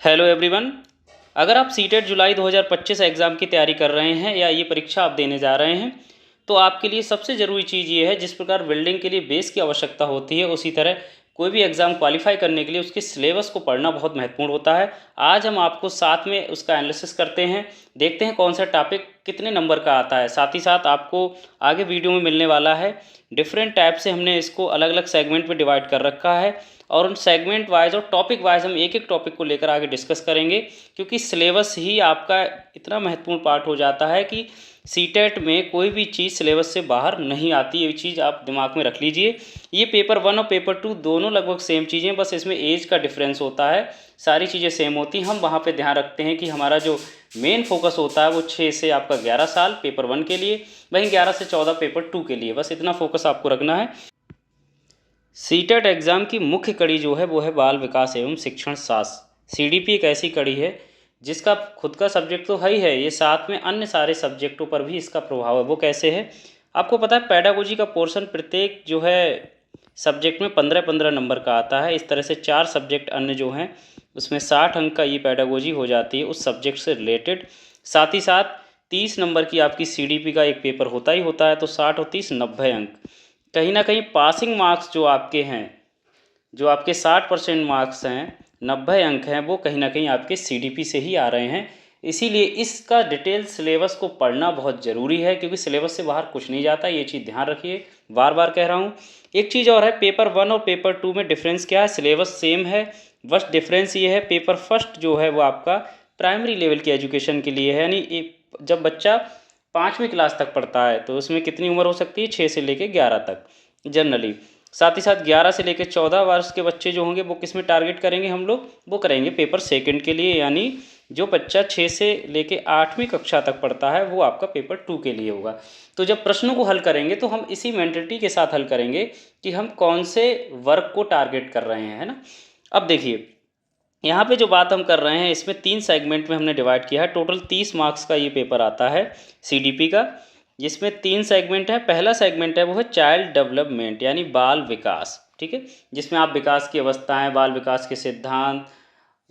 Hello everyone. अगर आप CTET जुलाई 2025 exam की तैयारी कर रहे हैं या ये परीक्षा आप देने जा रहे हैं तो आपके लिए सबसे ज़रूरी चीज़ ये है, जिस प्रकार बिल्डिंग के लिए बेस की आवश्यकता होती है उसी तरह कोई भी एग्ज़ाम क्वालिफाई करने के लिए उसके सिलेबस को पढ़ना बहुत महत्वपूर्ण होता है। आज हम आपको साथ में उसका एनालिसिस करते हैं, देखते हैं कौन सा टॉपिक कितने नंबर का आता है। साथ ही साथ आपको आगे वीडियो में मिलने वाला है डिफरेंट टाइप से हमने इसको अलग अलग सेगमेंट में डिवाइड कर रखा है और उन सेगमेंट वाइज और टॉपिक वाइज हम एक एक टॉपिक को लेकर आगे डिस्कस करेंगे, क्योंकि सिलेबस ही आपका इतना महत्वपूर्ण पार्ट हो जाता है कि सीटेट में कोई भी चीज़ सिलेबस से बाहर नहीं आती। ये चीज़ आप दिमाग में रख लीजिए। ये पेपर 1 और पेपर 2 दोनों लगभग सेम चीज़ें, बस इसमें एज का डिफरेंस होता है। सारी चीज़ें सेम होती हैं। हम वहाँ पे ध्यान रखते हैं कि हमारा जो मेन फोकस होता है वो 6 से आपका 11 साल पेपर 1 के लिए, वहीं 11 से 14 पेपर 2 के लिए। बस इतना फोकस आपको रखना है। सीटेट एग्ज़ाम की मुख्य कड़ी जो है वो है बाल विकास एवं शिक्षण शास्त्र। सीडीपी एक ऐसी कड़ी है जिसका खुद का सब्जेक्ट तो है ही है, ये साथ में अन्य सारे सब्जेक्टों पर भी इसका प्रभाव है। वो कैसे है आपको पता है। पेडागोजी का पोर्शन प्रत्येक जो है सब्जेक्ट में 15-15 नंबर का आता है। इस तरह से 4 सब्जेक्ट अन्य जो हैं उसमें 60 अंक का ये पेडागोजी हो जाती है उस सब्जेक्ट से रिलेटेड। साथ ही साथ 30 नंबर की आपकी सीडीपी का एक पेपर होता ही होता है, तो 60 और 30 90 अंक। कहीं ना कहीं पासिंग मार्क्स जो आपके हैं, जो आपके 60% मार्क्स हैं, 90 अंक हैं, वो कहीं ना कहीं आपके सीडीपी से ही आ रहे हैं। इसीलिए इसका डिटेल सिलेबस को पढ़ना बहुत ज़रूरी है, क्योंकि सिलेबस से बाहर कुछ नहीं जाता। ये चीज़ ध्यान रखिए, बार बार कह रहा हूँ। एक चीज़ और है, पेपर 1 और पेपर 2 में डिफरेंस क्या है। सिलेबस सेम है, बस डिफरेंस ये है पेपर फर्स्ट जो है वो आपका प्राइमरी लेवल की एजुकेशन के लिए है। यानी जब बच्चा 5वीं क्लास तक पढ़ता है तो उसमें कितनी उम्र हो सकती है, 6 से लेकर 11 तक जनरली। साथ ही साथ 11 से लेकर 14 वर्ष के बच्चे जो होंगे वो किस में टारगेट करेंगे हम लोग, वो करेंगे पेपर सेकंड के लिए। यानी जो बच्चा 6 से लेकर 8वीं कक्षा तक पढ़ता है वो आपका पेपर 2 के लिए होगा। तो जब प्रश्नों को हल करेंगे तो हम इसी मेंटलिटी के साथ हल करेंगे कि हम कौन से वर्ग को टारगेट कर रहे हैं, है ना। अब देखिए, यहाँ पे जो बात हम कर रहे हैं इसमें 3 सेगमेंट में हमने डिवाइड किया है। टोटल 30 मार्क्स का ये पेपर आता है सीडीपी का, जिसमें 3 सेगमेंट है। पहला सेगमेंट है वो है चाइल्ड डेवलपमेंट यानी बाल विकास, ठीक है, जिसमें आप विकास की अवस्थाएं, बाल विकास के सिद्धांत,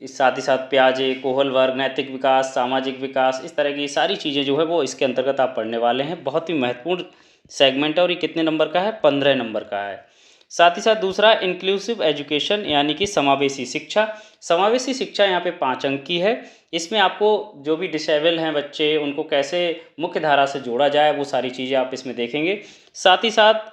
इस साथ ही साथ प्याजे, कोहल वर्ग, नैतिक विकास, सामाजिक विकास, इस तरह की सारी चीज़ें जो है वो इसके अंतर्गत आप पढ़ने वाले हैं। बहुत ही महत्वपूर्ण सेगमेंट है और ये कितने नंबर का है, 15 नंबर का है। साथ ही साथ दूसरा इंक्लूसिव एजुकेशन यानी कि समावेशी शिक्षा। समावेशी शिक्षा यहाँ पे 5 अंक की है। इसमें आपको जो भी डिसेबल हैं बच्चे उनको कैसे मुख्य धारा से जोड़ा जाए वो सारी चीज़ें आप इसमें देखेंगे। साथ ही साथ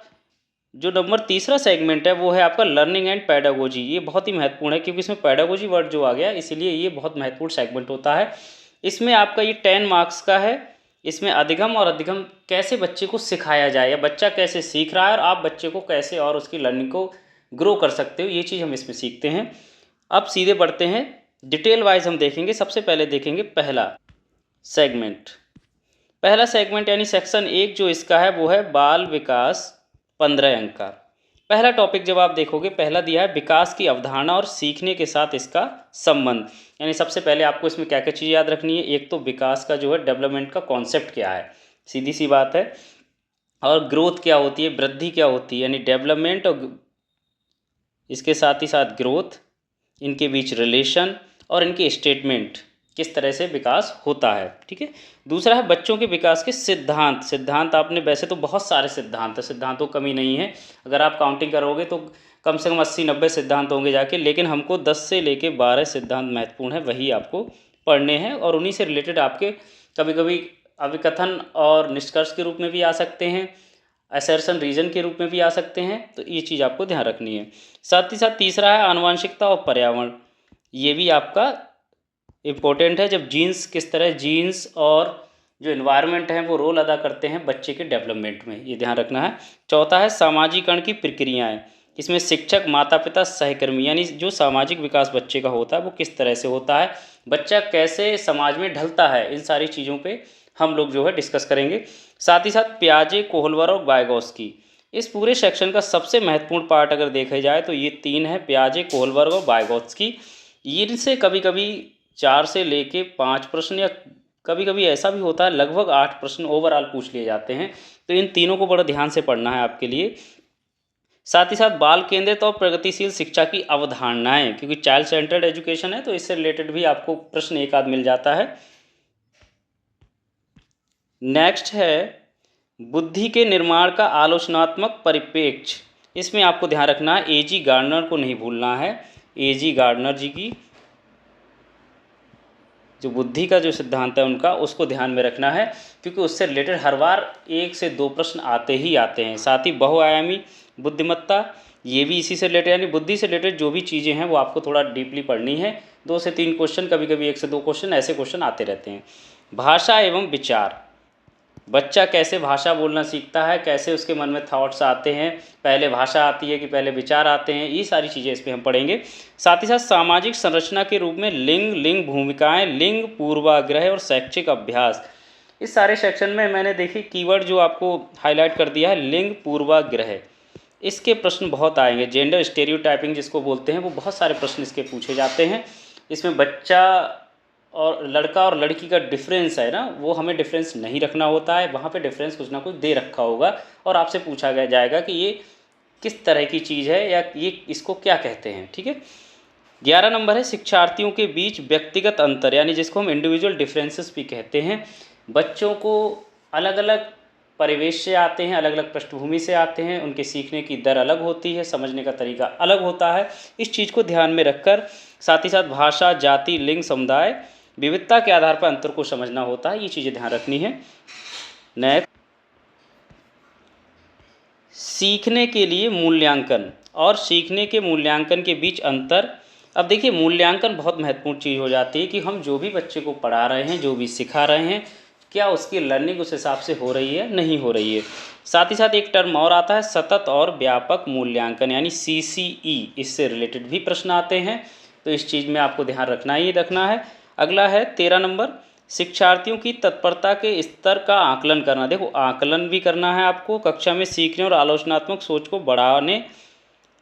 जो नंबर तीसरा सेगमेंट है वो है आपका लर्निंग एंड पैडागोजी। ये बहुत ही महत्वपूर्ण है क्योंकि इसमें पैडागोजी वर्ड जो आ गया, इसीलिए ये बहुत महत्वपूर्ण सेगमेंट होता है। इसमें आपका ये 10 मार्क्स का है। इसमें अधिगम और अधिगम कैसे बच्चे को सिखाया जाए या बच्चा कैसे सीख रहा है और आप बच्चे को कैसे और उसकी लर्निंग को ग्रो कर सकते हो, ये चीज़ हम इसमें सीखते हैं। अब सीधे बढ़ते हैं, डिटेल वाइज हम देखेंगे। सबसे पहले देखेंगे सेगमेंट पहला सेगमेंट यानी सेक्शन 1 जो इसका है वो है बाल विकास, 15 अंक का। पहला टॉपिक जब आप देखोगे, पहला दिया है विकास की अवधारणा और सीखने के साथ इसका संबंध। यानी सबसे पहले आपको इसमें क्या क्या चीज़ याद रखनी है। एक तो विकास का जो है डेवलपमेंट का कॉन्सेप्ट क्या है, सीधी सी बात है। और ग्रोथ क्या होती है, वृद्धि क्या होती है, यानी डेवलपमेंट और इसके साथ ही साथ ग्रोथ, इनके बीच रिलेशन और इनके स्टेटमेंट, किस तरह से विकास होता है, ठीक है। दूसरा है बच्चों के विकास के सिद्धांत। सिद्धांत आपने, वैसे तो बहुत सारे सिद्धांत है, सिद्धांतों कमी नहीं है। अगर आप काउंटिंग करोगे तो कम से कम 80-90 सिद्धांत होंगे जाके, लेकिन हमको 10 से लेके 12 सिद्धांत महत्वपूर्ण है, वही आपको पढ़ने हैं। और उन्हीं से रिलेटेड आपके कभी कभी अभिकथन और निष्कर्ष के रूप में भी आ सकते हैं, असर्शन रीजन के रूप में भी आ सकते हैं। तो ये चीज़ आपको ध्यान रखनी है। साथ ही साथ तीसरा है आनुवंशिकता और पर्यावरण। ये भी आपका इम्पोर्टेंट है। जब जीन्स, किस तरह जीन्स और जो इन्वायरमेंट है वो रोल अदा करते हैं बच्चे के डेवलपमेंट में, ये ध्यान रखना है। चौथा है सामाजिकरण की प्रक्रियाएं। इसमें शिक्षक, माता पिता, सहकर्मी, यानी जो सामाजिक विकास बच्चे का होता है वो किस तरह से होता है, बच्चा कैसे समाज में ढलता है, इन सारी चीज़ों पे हम लोग जो है डिस्कस करेंगे। साथ ही साथ प्याजे, कोहलवर और वाइगॉस्की। इस पूरे सेक्शन का सबसे महत्वपूर्ण पार्ट अगर देखा जाए तो ये 3 है, प्याजे, कोहलवर और वाइगॉस्की। इनसे कभी कभी 4 से लेके 5 प्रश्न या कभी कभी ऐसा भी होता है लगभग 8 प्रश्न ओवरऑल पूछ लिए जाते हैं। तो इन तीनों को बड़ा ध्यान से पढ़ना है आपके लिए। साथ ही साथ बाल केंद्रित और प्रगतिशील शिक्षा की अवधारणाएं, क्योंकि चाइल्ड सेंटर्ड एजुकेशन है तो इससे रिलेटेड भी आपको प्रश्न एक आध मिल जाता है। नेक्स्ट है बुद्धि के निर्माण का आलोचनात्मक परिप्रेक्ष्य। इसमें आपको ध्यान रखना है, एजी गार्डनर को नहीं भूलना है। एजी गार्डनर जी की जो बुद्धि का जो सिद्धांत है उनका, उसको ध्यान में रखना है, क्योंकि उससे रिलेटेड हर बार 1 से 2 प्रश्न आते ही आते हैं। साथ ही बहुआयामी बुद्धिमत्ता, ये भी इसी से रिलेटेड, यानी बुद्धि से रिलेटेड जो भी चीज़ें हैं वो आपको थोड़ा डीपली पढ़नी है। 2 से 3 क्वेश्चन, कभी कभी 1 से 2 क्वेश्चन, ऐसे क्वेश्चन आते रहते हैं। भाषा एवं विचार, बच्चा कैसे भाषा बोलना सीखता है, कैसे उसके मन में थॉट्स आते हैं, पहले भाषा आती है कि पहले विचार आते हैं, ये सारी चीज़ें इस पर हम पढ़ेंगे। साथ ही साथ सामाजिक संरचना के रूप में लिंग भूमिकाएं, लिंग पूर्वाग्रह और शैक्षिक अभ्यास, इस सारे सेक्शन में मैंने देखी कीवर्ड जो आपको हाईलाइट कर दिया है, लिंग पूर्वाग्रह। इसके प्रश्न बहुत आएंगे। जेंडर स्टेरियोटाइपिंग जिसको बोलते हैं, वो बहुत सारे प्रश्न इसके पूछे जाते हैं। इसमें बच्चा और लड़का और लड़की का डिफरेंस है ना, वो हमें डिफरेंस नहीं रखना होता है, वहाँ पे डिफरेंस कुछ ना कुछ दे रखा होगा और आपसे पूछा गया जाएगा कि ये किस तरह की चीज़ है या ये इसको क्या कहते हैं। ठीक है। 11 नंबर है शिक्षार्थियों के बीच व्यक्तिगत अंतर, यानी जिसको हम इंडिविजुअल डिफरेंसेस भी कहते हैं। बच्चों को अलग अलग परिवेश से आते हैं, अलग अलग पृष्ठभूमि से आते हैं, उनके सीखने की दर अलग होती है, समझने का तरीका अलग होता है। इस चीज़ को ध्यान में रखकर साथ ही साथ भाषा, जाति, लिंग, समुदाय, विविधता के आधार पर अंतर को समझना होता है, ये चीज़ें ध्यान रखनी है। नेक्स्ट, सीखने के लिए मूल्यांकन और सीखने के मूल्यांकन के बीच अंतर। अब देखिए, मूल्यांकन बहुत महत्वपूर्ण चीज़ हो जाती है कि हम जो भी बच्चे को पढ़ा रहे हैं, जो भी सिखा रहे हैं, क्या उसकी लर्निंग उस हिसाब से हो रही है, नहीं हो रही है। साथ ही साथ एक टर्म और आता है सतत और व्यापक मूल्यांकन, यानी CCE, इससे रिलेटेड भी प्रश्न आते हैं, तो इस चीज़ में आपको ध्यान रखना ही रखना है। अगला है 13 नंबर, शिक्षार्थियों की तत्परता के स्तर का आकलन करना। देखो, आकलन भी करना है आपको कक्षा में सीखने और आलोचनात्मक सोच को बढ़ाने।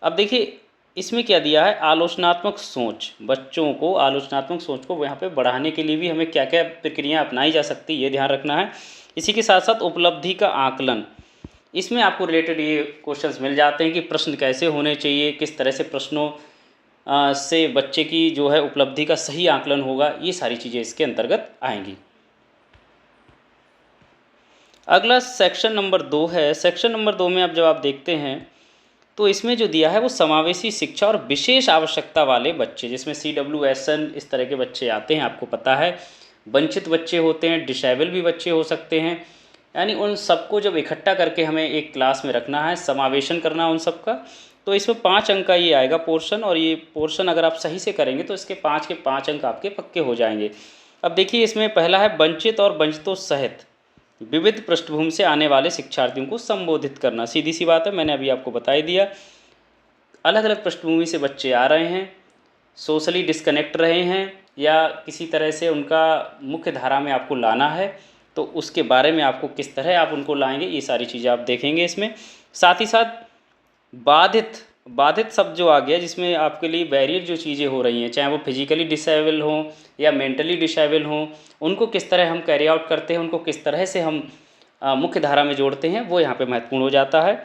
अब देखिए, इसमें क्या दिया है, आलोचनात्मक सोच, बच्चों को आलोचनात्मक सोच को यहाँ पे बढ़ाने के लिए भी हमें क्या क्या प्रक्रिया अपनाई जा सकती है, ये ध्यान रखना है। इसी के साथ साथ उपलब्धि का आकलन, इसमें आपको रिलेटेड ये क्वेश्चंस मिल जाते हैं कि प्रश्न कैसे होने चाहिए, किस तरह से प्रश्नों से बच्चे की जो है उपलब्धि का सही आकलन होगा, ये सारी चीज़ें इसके अंतर्गत आएंगी। अगला सेक्शन नंबर 2 है। सेक्शन नंबर 2 में अब जब आप देखते हैं तो इसमें जो दिया है वो समावेशी शिक्षा और विशेष आवश्यकता वाले बच्चे, जिसमें CWSN इस तरह के बच्चे आते हैं, आपको पता है। वंचित बच्चे होते हैं, डिसेबल भी बच्चे हो सकते हैं, यानी उन सबको जब इकट्ठा करके हमें एक क्लास में रखना है, समावेशन करना उन सबका, तो इसमें 5 अंक का ये आएगा पोर्शन, और ये पोर्शन अगर आप सही से करेंगे तो इसके 5 के 5 अंक आपके पक्के हो जाएंगे। अब देखिए, इसमें पहला है वंचित और वंचितों सहित विविध पृष्ठभूमि से आने वाले शिक्षार्थियों को संबोधित करना। सीधी सी बात है, मैंने अभी आपको बता ही दिया। अलग अलग पृष्ठभूमि से बच्चे आ रहे हैं, सोशली डिस्कनेक्ट रहे हैं, या किसी तरह से उनका मुख्य धारा में आपको लाना है, तो उसके बारे में आपको किस तरह आप उनको लाएंगे, ये सारी चीज़ें आप देखेंगे इसमें। साथ ही साथ बाधित शब्द जो आ गया, जिसमें आपके लिए बैरियर जो चीज़ें हो रही हैं, चाहे वो फिजिकली डिसेबल हों या मेंटली डिसेबल हों, उनको किस तरह हम कैरी आउट करते हैं, उनको किस तरह से हम मुख्य धारा में जोड़ते हैं, वो यहाँ पे महत्वपूर्ण हो जाता है।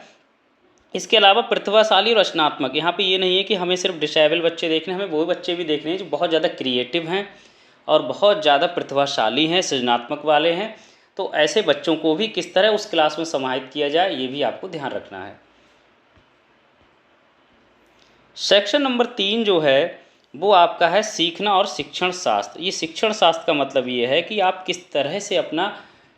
इसके अलावा प्रतिभाशाली और रचनात्मक, यहाँ पे ये नहीं है कि हमें सिर्फ डिसेबल बच्चे देखने, हमें वो बच्चे भी देखने हैं जो बहुत ज़्यादा क्रिएटिव हैं और बहुत ज़्यादा प्रतिभाशाली हैं, सृजनात्मक वाले हैं। तो ऐसे बच्चों को भी किस तरह उस क्लास में समाहित किया जाए, ये भी आपको ध्यान रखना है। सेक्शन नंबर 3 जो है वो आपका है सीखना और शिक्षण शास्त्र। ये शिक्षण शास्त्र का मतलब ये है कि आप किस तरह से अपना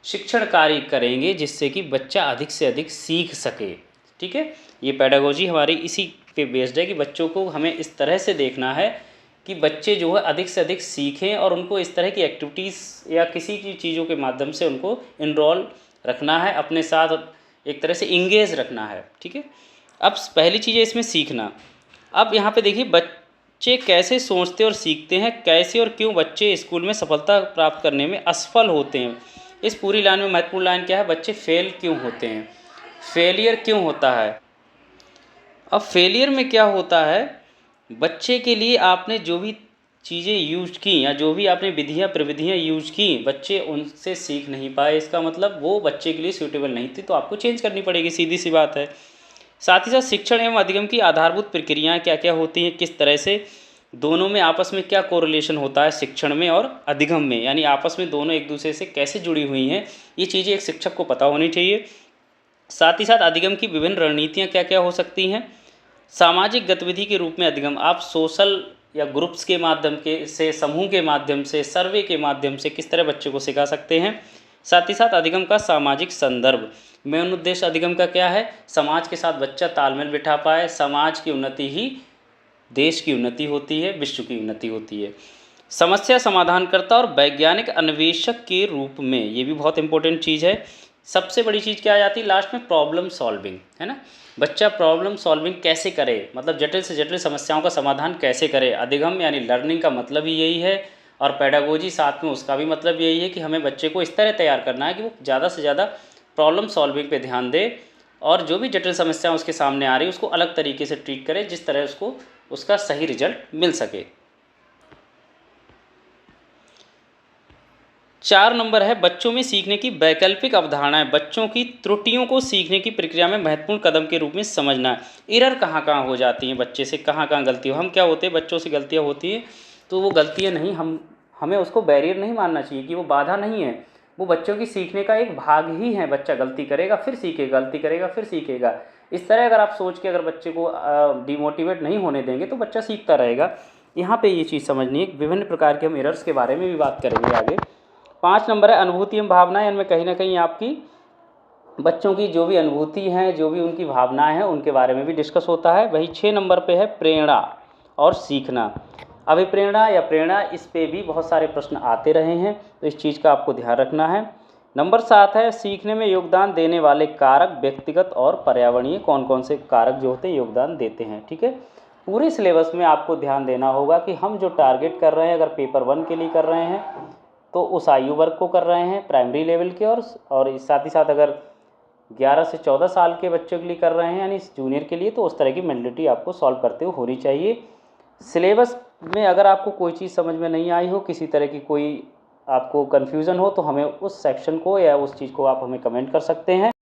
शिक्षण कार्य करेंगे जिससे कि बच्चा अधिक से अधिक सीख सके। ठीक है, ये पेडागोजी हमारी इसी पे बेस्ड है कि बच्चों को हमें इस तरह से देखना है कि बच्चे जो है अधिक से अधिक सीखें, और उनको इस तरह की एक्टिविटीज़ या किसी की चीज़ों के माध्यम से उनको इनरोल रखना है, अपने साथ एक तरह से इंगेज रखना है। ठीक है, अब पहली चीज़ है इसमें सीखना। अब यहाँ पे देखिए, बच्चे कैसे सोचते और सीखते हैं, कैसे और क्यों बच्चे स्कूल में सफलता प्राप्त करने में असफल होते हैं। इस पूरी लाइन में महत्वपूर्ण लाइन क्या है, बच्चे फेल क्यों होते हैं, फेलियर क्यों होता है। अब फेलियर में क्या होता है, बच्चे के लिए आपने जो भी चीज़ें यूज की या जो भी आपने विधियाँ प्रविधियाँ यूज की, बच्चे उनसे सीख नहीं पाए, इसका मतलब वो बच्चे के लिए सूटेबल नहीं थी, तो आपको चेंज करनी पड़ेगी, सीधी सी बात है। साथ ही साथ शिक्षण एवं अधिगम की आधारभूत प्रक्रियाएं क्या क्या होती हैं, किस तरह से दोनों में आपस में क्या कोरिलेशन होता है शिक्षण में और अधिगम में, यानी आपस में दोनों एक दूसरे से कैसे जुड़ी हुई हैं, ये चीज़ें एक शिक्षक को पता होनी चाहिए। साथ ही साथ अधिगम की विभिन्न रणनीतियाँ क्या क्या हो सकती हैं। सामाजिक गतिविधि के रूप में अधिगम आप सोशल या ग्रुप्स के माध्यम के से, समूह के माध्यम से, सर्वे के माध्यम से किस तरह बच्चे को सिखा सकते हैं। साथ ही साथ अधिगम का सामाजिक संदर्भ, मेन उद्देश्य अधिगम का क्या है, समाज के साथ बच्चा तालमेल बिठा पाए। समाज की उन्नति ही देश की उन्नति होती है, विश्व की उन्नति होती है। समस्या समाधानकर्ता और वैज्ञानिक अन्वेषक के रूप में, ये भी बहुत इंपॉर्टेंट चीज़ है। सबसे बड़ी चीज़ क्या आ जाती है लास्ट में, प्रॉब्लम सॉल्विंग, है ना। बच्चा प्रॉब्लम सॉल्विंग कैसे करे, मतलब जटिल से जटिल समस्याओं का समाधान कैसे करे। अधिगम यानी लर्निंग का मतलब ही यही है, और पेडागोजी साथ में उसका भी मतलब यही है कि हमें बच्चे को इस तरह तैयार करना है कि वो ज़्यादा से ज़्यादा प्रॉब्लम सॉल्विंग पे ध्यान दे, और जो भी जटिल समस्याएं उसके सामने आ रही है उसको अलग तरीके से ट्रीट करे, जिस तरह उसको उसका सही रिजल्ट मिल सके। 4 नंबर है बच्चों में सीखने की वैकल्पिक अवधारणाएं, बच्चों की त्रुटियों को सीखने की प्रक्रिया में महत्वपूर्ण कदम के रूप में समझना। एरर कहाँ कहाँ हो जाती हैं बच्चे से, कहाँ कहाँ गलती हो, हम क्या होते हैं बच्चों से गलतियाँ होती हैं तो वो गलतियाँ नहीं, हमें उसको बैरियर नहीं मानना चाहिए कि वो बाधा नहीं है, वो बच्चों की सीखने का एक भाग ही है। बच्चा गलती करेगा फिर सीखेगा, गलती करेगा फिर सीखेगा। इस तरह अगर आप सोच के अगर बच्चे को डिमोटिवेट नहीं होने देंगे तो बच्चा सीखता रहेगा। यहाँ पे ये चीज़ समझनी है। विभिन्न प्रकार के हम एरर्स के बारे में भी बात करेंगे आगे। 5 नंबर है अनुभूति एवं भावनाएं, इनमें कहीं ना कहीं आपकी बच्चों की जो भी अनुभूति हैं, जो भी उनकी भावनाएं हैं, उनके बारे में भी डिस्कस होता है। वही 6 नंबर पे है प्रेरणा और सीखना। अभिप्रेरणा या प्रेरणा, इस पे भी बहुत सारे प्रश्न आते रहे हैं, तो इस चीज़ का आपको ध्यान रखना है। नंबर 7 है सीखने में योगदान देने वाले कारक, व्यक्तिगत और पर्यावरणीय कौन कौन से कारक जो होते हैं योगदान देते हैं। ठीक है, पूरे सिलेबस में आपको ध्यान देना होगा कि हम जो टारगेट कर रहे हैं, अगर पेपर 1 के लिए कर रहे हैं तो उस आयु वर्ग को कर रहे हैं प्राइमरी लेवल के, और साथ ही साथ अगर 11 से 14 साल के बच्चों के लिए कर रहे हैं यानी जूनियर के लिए, तो उस तरह की मेंटलिटी आपको सॉल्व करते हुए होनी चाहिए। सिलेबस में अगर आपको कोई चीज़ समझ में नहीं आई हो, किसी तरह की कोई आपको कन्फ्यूज़न हो, तो हमें उस सेक्शन को या उस चीज़ को आप हमें कमेंट कर सकते हैं।